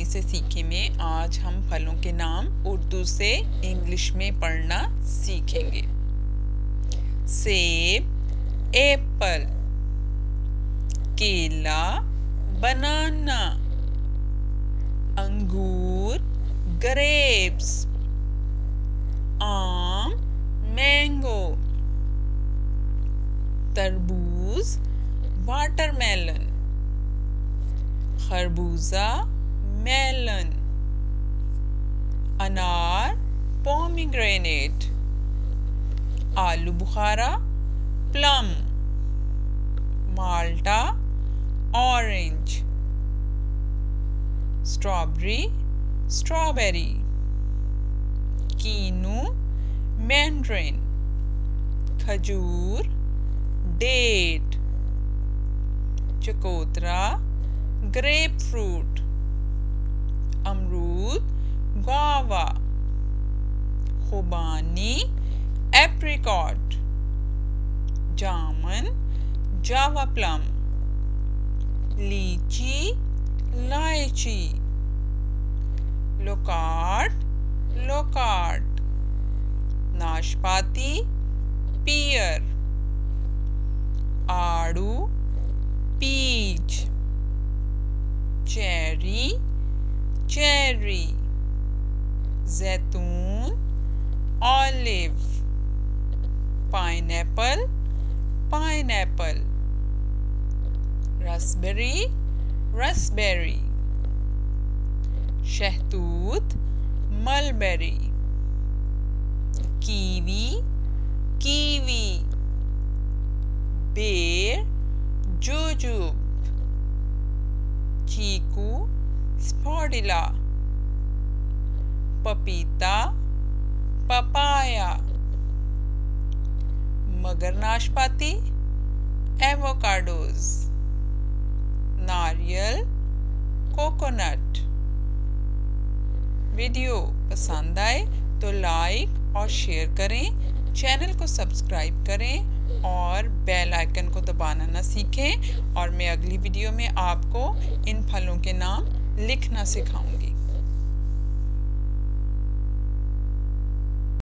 आसानी से सीखें में आज हम फलों के नाम उर्दू से इंग्लिश में पढ़ना सीखेंगे। सेब, एप्पल, केला, बनाना, अंगूर, ग्रेप्स, आम, मैंगो, तरबूज, वाटरमेलन, खरबूजा, मेलन, अनार, पोमीग्रेनेट, आलू बुखारा, प्लम, माल्टा, ऑरेंज, स्ट्रॉबेरी, स्ट्रॉबेरी, कीनू, मैंड्रिन, खजूर, डेट, चकोतरा, ग्रेप फ्रूट, अमरूद, गुआवा, खुबानी, एप्रिकॉट, जामुन, जावा प्लम, लीची, लाइची, लोकार्ट, लोकार्ट, नाशपाती, पियर, आड़ू, पीच, चेरी, चेरी, जैतून, olive, pineapple, pineapple, raspberry, raspberry, शहतूत, मलबेरी, कीवी, कीवी, बेर, जुजुब, चीकू, स्पोडिला, पपीता, पपाया, मगर नाशपाती, एवोकाडोज, नारियल, कोकोनट। वीडियो पसंद आए तो लाइक और शेयर करें, चैनल को सब्सक्राइब करें और बेल आइकन को दबाना ना सीखें। और मैं अगली वीडियो में आपको इन फलों के नाम लिखना सिखाऊंगी।